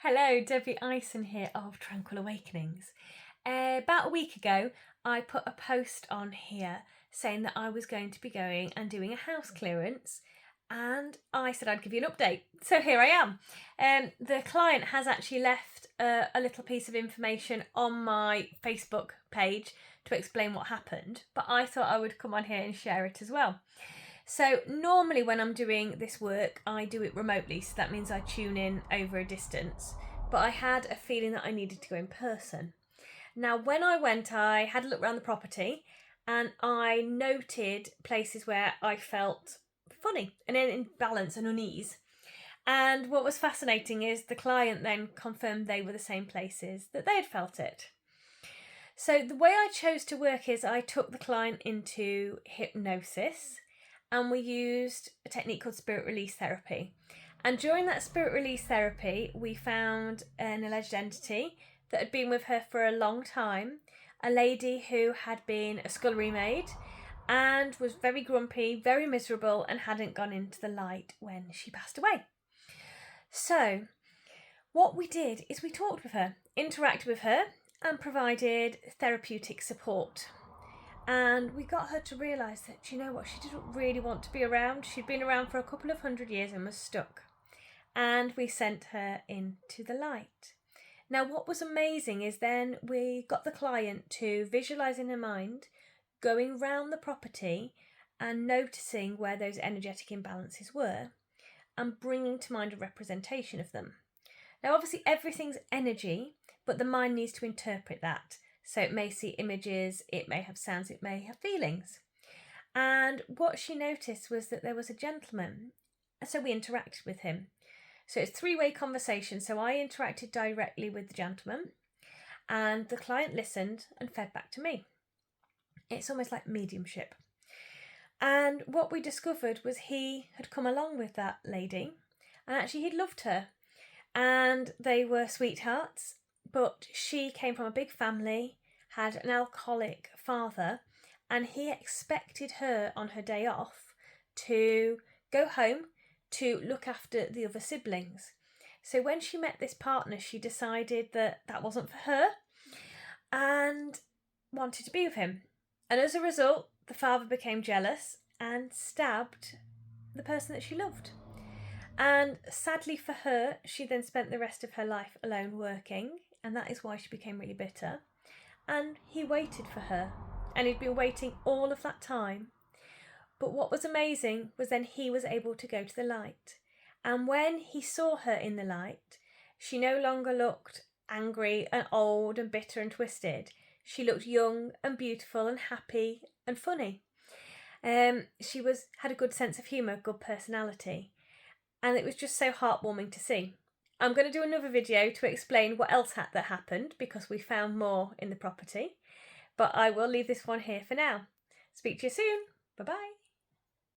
Hello, Debbie Ison here of Tranquil Awakenings. About a week ago, I put a post on here saying that I was going to be going and doing a house clearance, and I said I'd give you an update. So here I am. The client has actually left a little piece of information on my Facebook page to explain what happened, but I thought I would come on here and share it as well. So normally when I'm doing this work, I do it remotely, so that means I tune in over a distance. But I had a feeling that I needed to go in person. Now, when I went, I had a look around the property and I noted places where I felt funny and in imbalance and unease. And what was fascinating is the client then confirmed they were the same places that they had felt it. So the way I chose to work is I took the client into hypnosis, and we used a technique called spirit release therapy. And during that spirit release therapy, we found an alleged entity that had been with her for a long time, a lady who had been a scullery maid and was very grumpy, very miserable, and hadn't gone into the light when she passed away. So what we did is we talked with her, interacted with her, and provided therapeutic support. And we got her to realise that, you know what, she didn't really want to be around. She'd been around for a couple of 100 years and was stuck. And we sent her into the light. Now, what was amazing is then we got the client to visualise in her mind going round the property and noticing where those energetic imbalances were and bringing to mind a representation of them. Now, obviously, everything's energy, but the mind needs to interpret that. So it may see images, it may have sounds, it may have feelings. And what she noticed was that there was a gentleman, so we interacted with him. So it's a three-way conversation. So I interacted directly with the gentleman and the client listened and fed back to me. It's almost like mediumship. And what we discovered was he had come along with that lady and actually he'd loved her. And they were sweethearts, but she came from a big family, had an alcoholic father, and he expected her on her day off to go home to look after the other siblings. So when she met this partner, she decided that that wasn't for her and wanted to be with him. And as a result, the father became jealous and stabbed the person that she loved. And sadly for her, she then spent the rest of her life alone working, and that is why she became really bitter. And he waited for her, and he'd been waiting all of that time. But what was amazing was then he was able to go to the light. And when he saw her in the light, she no longer looked angry and old and bitter and twisted. She looked young and beautiful and happy and funny. She had a good sense of humour, good personality. And it was just so heartwarming to see. I'm going to do another video to explain what else that happened because we found more in the property. But I will leave this one here for now. Speak to you soon. Bye-bye.